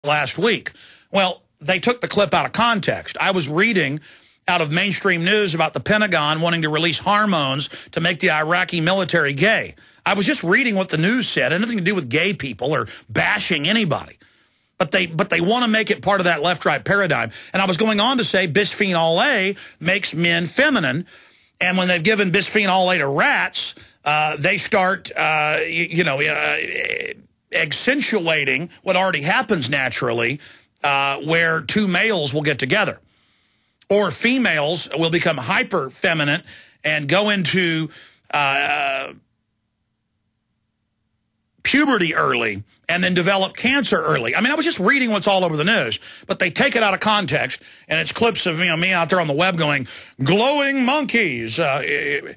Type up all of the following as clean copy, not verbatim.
last week. Well, they took the clip out of context. I was reading out of mainstream news about the Pentagon wanting to release hormones to make the Iraqi military gay. I was just reading what the news said. It had nothing to do with gay people or bashing anybody. But they want to make it part of that left-right paradigm. And I was going on to say bisphenol A makes men feminine. And when they've given bisphenol A to rats, they start, accentuating what already happens naturally, where two males will get together. Or females will become hyper-feminine and go into puberty early and then develop cancer early. I mean, I was just reading what's all over the news, but they take it out of context, and it's clips of me out there on the web going, glowing monkeys. And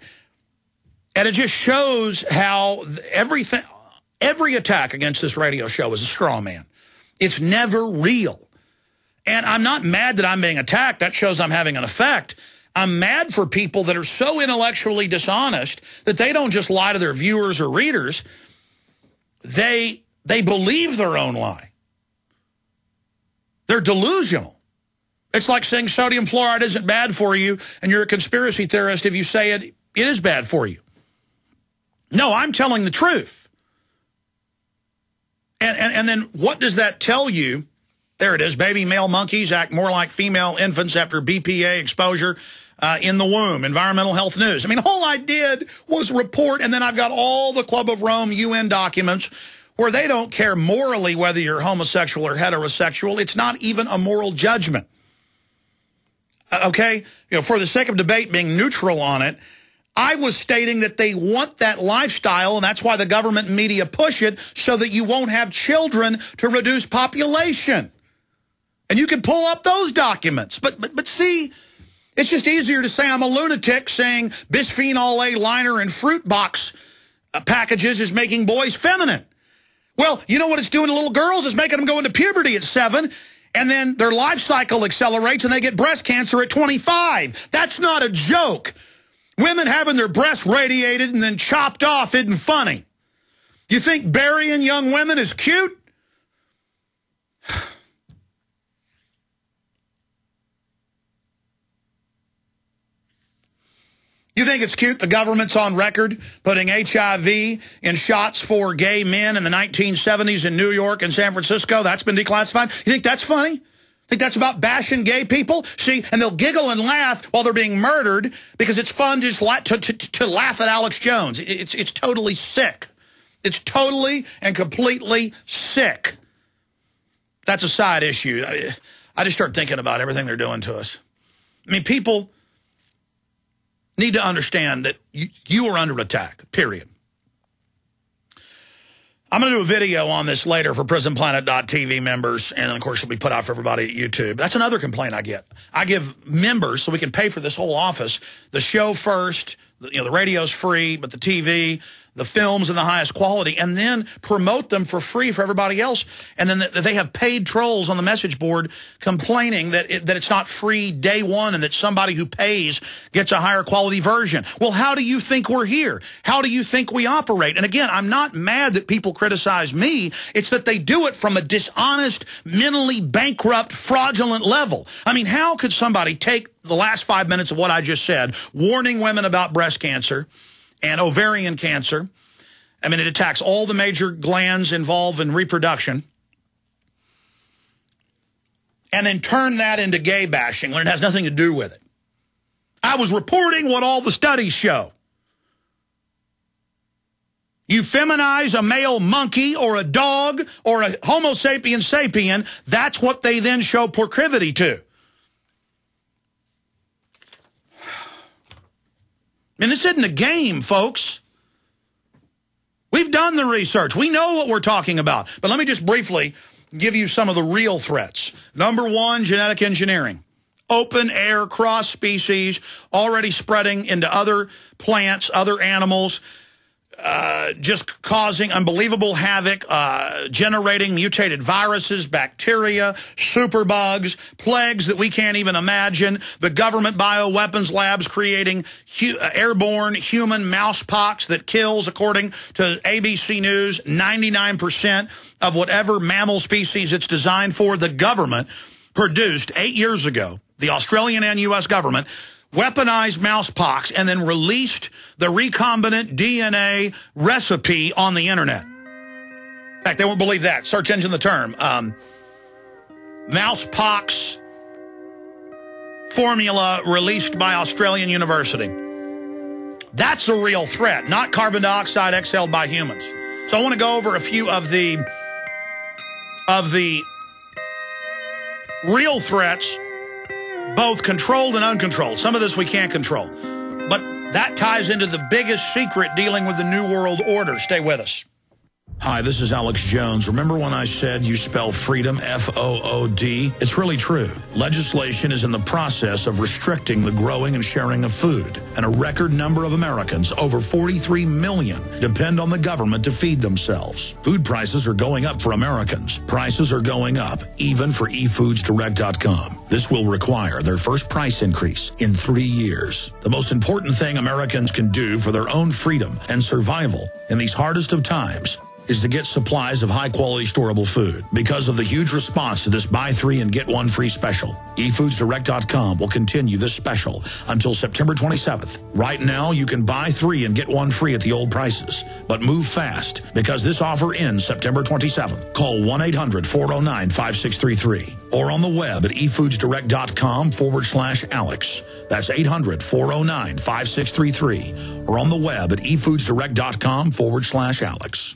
it just shows how every attack against this radio show is a straw man. It's never real. And I'm not mad that I'm being attacked. That shows I'm having an effect. I'm mad for people that are so intellectually dishonest that they don't just lie to their viewers or readers. They believe their own lie. They're delusional. It's like saying sodium fluoride isn't bad for you, and you're a conspiracy theorist if you say it is bad for you. No, I'm telling the truth. And then what does that tell you? There it is. Baby male monkeys act more like female infants after BPA exposure in the womb. Environmental Health News. I mean, all I did was report, and then I've got all the Club of Rome UN documents where they don't care morally whether you're homosexual or heterosexual. It's not even a moral judgment. Okay? For the sake of debate, being neutral on it, I was stating that they want that lifestyle, and that's why the government and media push it, so that you won't have children to reduce population. And you can pull up those documents. But see, it's just easier to say I'm a lunatic saying bisphenol A liner and fruit box packages is making boys feminine. Well, you know what it's doing to little girls? It's making them go into puberty at 7, and then their life cycle accelerates and they get breast cancer at 25. That's not a joke. Women having their breasts radiated and then chopped off isn't funny. You think burying young women is cute? You think it's cute the government's on record putting HIV in shots for gay men in the 1970s in New York and San Francisco? That's been declassified. You think that's funny? Think that's about bashing gay people? See, and they'll giggle and laugh while they're being murdered because it's fun just to laugh at Alex Jones. It's totally sick. It's totally and completely sick. That's a side issue. I just start thinking about everything they're doing to us. I mean, people need to understand that you are under attack, period. I'm going to do a video on this later for PrisonPlanet.tv members, and of course it'll be put out for everybody at YouTube. That's another complaint I get. I give members, so we can pay for this whole office, the show first, the radio's free, but the TV, the films in the highest quality, and then promote them for free for everybody else. And then they have paid trolls on the message board complaining that it's not free day one and that somebody who pays gets a higher quality version. Well, how do you think we're here? How do you think we operate? And again, I'm not mad that people criticize me. It's that they do it from a dishonest, mentally bankrupt, fraudulent level. I mean, how could somebody take the last 5 minutes of what I just said, warning women about breast cancer and ovarian cancer? I mean, it attacks all the major glands involved in reproduction, and then turn that into gay bashing when it has nothing to do with it. I was reporting what all the studies show. You feminize a male monkey or a dog or a Homo sapien sapien, that's what they then show proclivity to. And this isn't a game, folks. We've done the research. We know what we're talking about. But let me just briefly give you some of the real threats. Number one, genetic engineering. Open air, cross species, already spreading into other plants, other animals. just causing unbelievable havoc, generating mutated viruses, bacteria, superbugs, plagues that we can't even imagine. The government bioweapons labs creating airborne human mousepox that kills, according to ABC News, 99% of whatever mammal species it's designed for. The government produced 8 years ago, the Australian and U.S. government, weaponized mousepox and then released the recombinant DNA recipe on the internet. In fact, they won't believe that. Search engine the term. Mousepox formula released by Australian University. That's a real threat, not carbon dioxide exhaled by humans. So I want to go over a few of the real threats, both controlled and uncontrolled. Some of this we can't control. But that ties into the biggest secret dealing with the New World Order. Stay with us. Hi, this is Alex Jones. Remember when I said you spell freedom F-O-O-D? It's really true. Legislation is in the process of restricting the growing and sharing of food. And a record number of Americans, over 43 million, depend on the government to feed themselves. Food prices are going up for Americans. Prices are going up, even for eFoodsDirect.com. This will require their first price increase in 3 years. The most important thing Americans can do for their own freedom and survival in these hardest of times is to get supplies of high-quality storable food. Because of the huge response to this buy 3 and get 1 free special, eFoodsDirect.com will continue this special until September 27th. Right now, you can buy 3 and get 1 free at the old prices. But move fast, because this offer ends September 27th. Call 1-800-409-5633 or on the web at eFoodsDirect.com/Alex. That's 800-409-5633 or on the web at eFoodsDirect.com/Alex.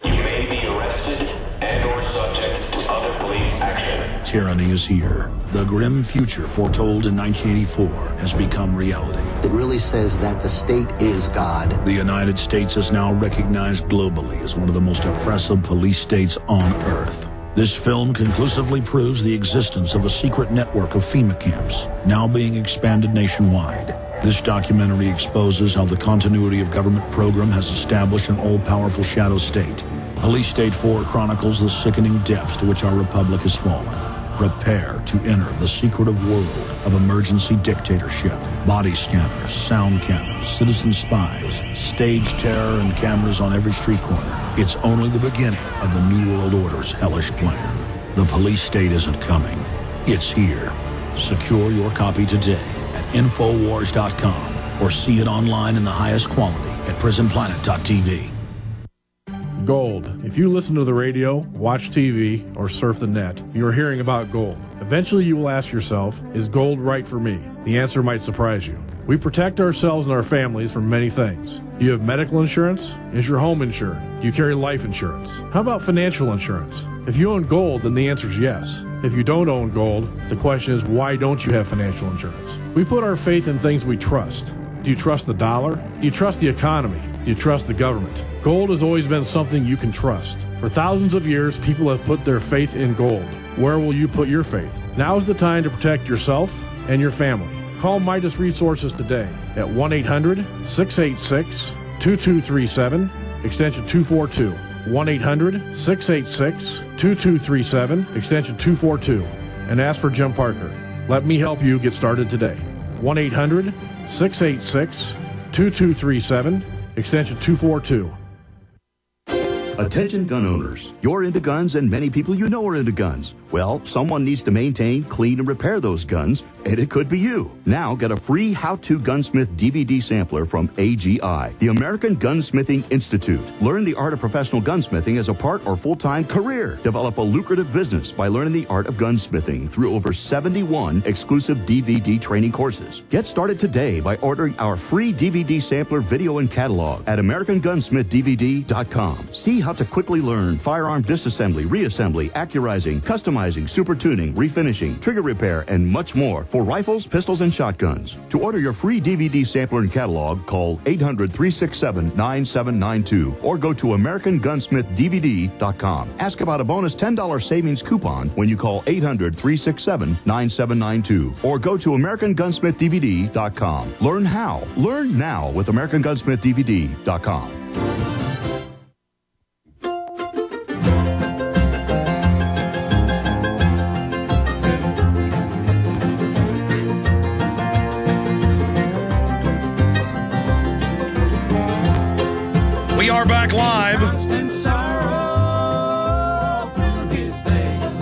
You may be arrested and or subject to other police action. Tyranny is here. The grim future foretold in 1984 has become reality. It really says that the state is God. The United States is now recognized globally as one of the most oppressive police states on earth. This film conclusively proves the existence of a secret network of FEMA camps, now being expanded nationwide. This documentary exposes how the continuity of government program has established an all-powerful shadow state. Police State 4 chronicles the sickening depths to which our republic has fallen. Prepare to enter the secretive world of emergency dictatorship. Body scanners, sound cameras, citizen spies, stage terror, and cameras on every street corner. It's only the beginning of the New World Order's hellish plan. The police state isn't coming. It's here. Secure your copy today at Infowars.com or see it online in the highest quality at PrisonPlanet.tv. Gold. If you listen to the radio, watch TV, or surf the net, you're hearing about gold. Eventually you will ask yourself, is gold right for me? The answer might surprise you. We protect ourselves and our families from many things. Do you have medical insurance? Is your home insured? Do you carry life insurance? How about financial insurance? If you own gold, then the answer is yes. If you don't own gold, the question is, why don't you have financial insurance? We put our faith in things we trust. Do you trust the dollar? Do you trust the economy? Do you trust the government? Gold has always been something you can trust. For thousands of years, people have put their faith in gold. Where will you put your faith? Now is the time to protect yourself and your family. Call Midas Resources today at 1-800-686-2237, extension 242. 1-800-686-2237, extension 242, and ask for Jim Parker. Let me help you get started today. 1-800-686-2237, extension 242. Attention gun owners. You're into guns and many people you know are into guns. Well, someone needs to maintain, clean, and repair those guns, and it could be you. Now get a free How-To Gunsmith DVD sampler from AGI, the American Gunsmithing Institute. Learn the art of professional gunsmithing as a part or full-time career. Develop a lucrative business by learning the art of gunsmithing through over 71 exclusive DVD training courses. Get started today by ordering our free DVD sampler video and catalog at AmericanGunsmithDVD.com. See how how to quickly learn firearm disassembly, reassembly, accurizing, customizing, super tuning, refinishing, trigger repair, and much more for rifles, pistols, and shotguns. To order your free DVD sampler and catalog, call 800-367-9792 or go to AmericanGunsmithDVD.com. Ask about a bonus $10 savings coupon when you call 800-367-9792 or go to AmericanGunsmithDVD.com. Learn how. Learn now with AmericanGunsmithDVD.com. We are back live.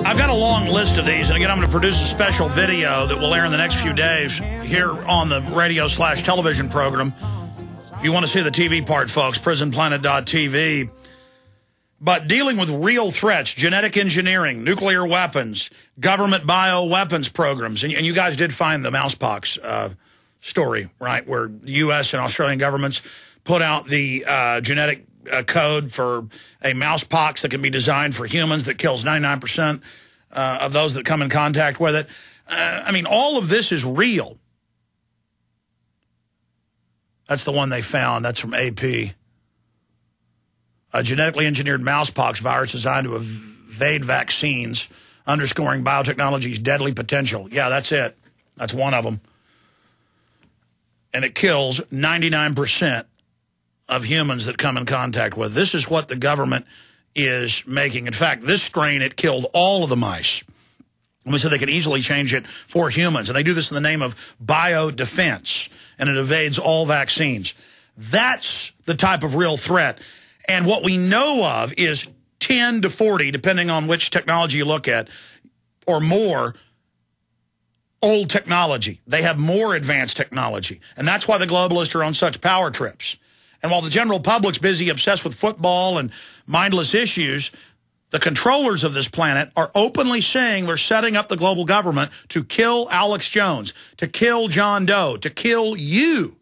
I've got a long list of these, and again, I'm going to produce a special video that will air in the next few days here on the radio/television program. If you want to see the TV part, folks, prisonplanet.tv. But dealing with real threats, genetic engineering, nuclear weapons, government bioweapons programs, and you guys did find the mousepox story, right, where the U.S. and Australian governments put out the genetic code for a mousepox that can be designed for humans that kills 99% of those that come in contact with it. I mean, all of this is real. That's the one they found. That's from AP. A genetically engineered mousepox virus designed to evade vaccines, underscoring biotechnology's deadly potential. Yeah, that's it. That's one of them. And it kills 99% of humans that come in contact with. This is what the government is making. In fact, this strain, it killed all of the mice. And we said they could easily change it for humans. And they do this in the name of biodefense. And it evades all vaccines. That's the type of real threat. And what we know of is 10 to 40, depending on which technology you look at, or more, old technology. They have more advanced technology. And that's why the globalists are on such power trips. And while the general public's busy obsessed with football and mindless issues, the controllers of this planet are openly saying they're setting up the global government to kill Alex Jones, to kill John Doe, to kill you.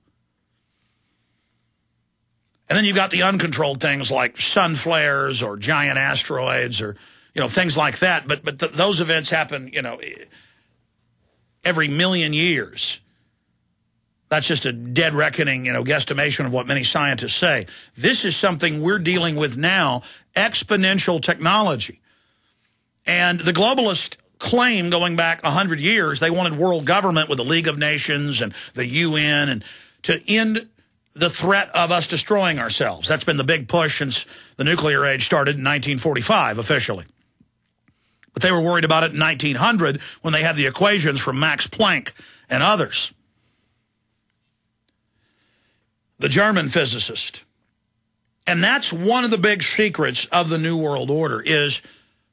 And then you've got the uncontrolled things like sun flares or giant asteroids or, things like that. But those events happen, every million years. That's just a dead reckoning, guesstimation of what many scientists say. This is something we're dealing with now, exponential technology. And the globalists claim, going back 100 years, they wanted world government with the League of Nations and the UN and to end the threat of us destroying ourselves. That's been the big push since the nuclear age started in 1945, officially. But they were worried about it in 1900 when they had the equations from Max Planck and others. The German physicist. And that's one of the big secrets of the New World Order is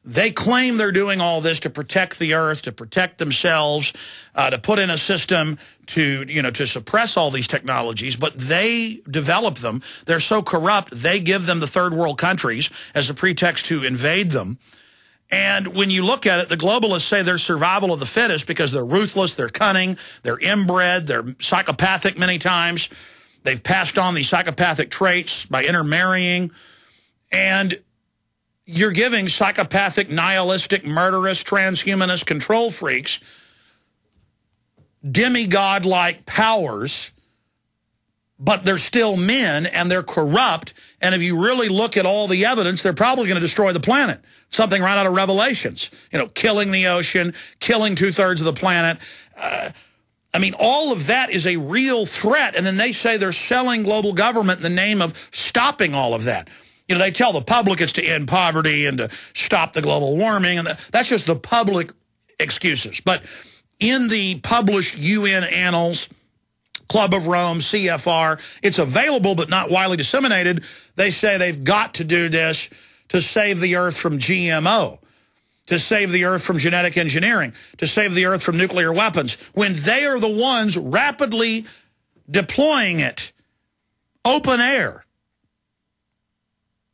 they claim they're doing all this to protect the earth, to protect themselves, to put in a system to, to suppress all these technologies, but they develop them. They're so corrupt, they give them the third world countries as a pretext to invade them. And when you look at it, the globalists say they're survival of the fittest because they're ruthless, they're cunning, they're inbred, they're psychopathic many times. They've passed on these psychopathic traits by intermarrying. And you're giving psychopathic, nihilistic, murderous, transhumanist control freaks demigod-like powers, but they're still men and they're corrupt. And if you really look at all the evidence, they're probably going to destroy the planet. Something right out of Revelations. Killing the ocean, killing 2/3 of the planet. I mean, all of that is a real threat. And then they say they're selling global government in the name of stopping all of that. They tell the public it's to end poverty and to stop the global warming. And that's just the public excuses. But in the published UN annals, Club of Rome, CFR, it's available but not widely disseminated. They say they've got to do this to save the earth from GMO. To save the earth from genetic engineering, to save the earth from nuclear weapons, when they are the ones rapidly deploying it, open air.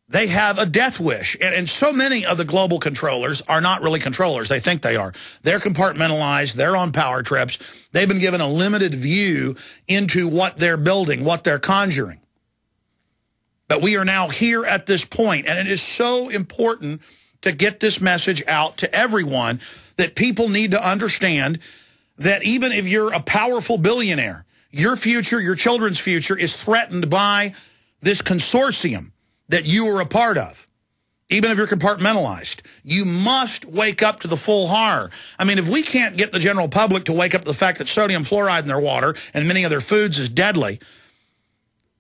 They have a death wish. And so many of the global controllers are not really controllers. They think they are. They're compartmentalized. They're on power trips. They've been given a limited view into what they're building, what they're conjuring. But we are now here at this point, and it is so important to get this message out to everyone that people need to understand that even if you're a powerful billionaire, your future, your children's future is threatened by this consortium that you are a part of. Even if you're compartmentalized, you must wake up to the full horror. I mean, if we can't get the general public to wake up to the fact that sodium fluoride in their water and many other foods is deadly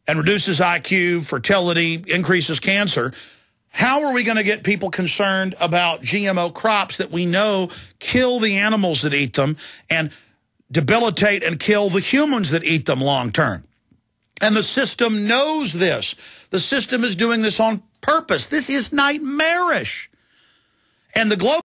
and reduces IQ, fertility, increases cancer, how are we going to get people concerned about GMO crops that we know kill the animals that eat them and debilitate and kill the humans that eat them long term? And the system knows this. The system is doing this on purpose. This is nightmarish. And the global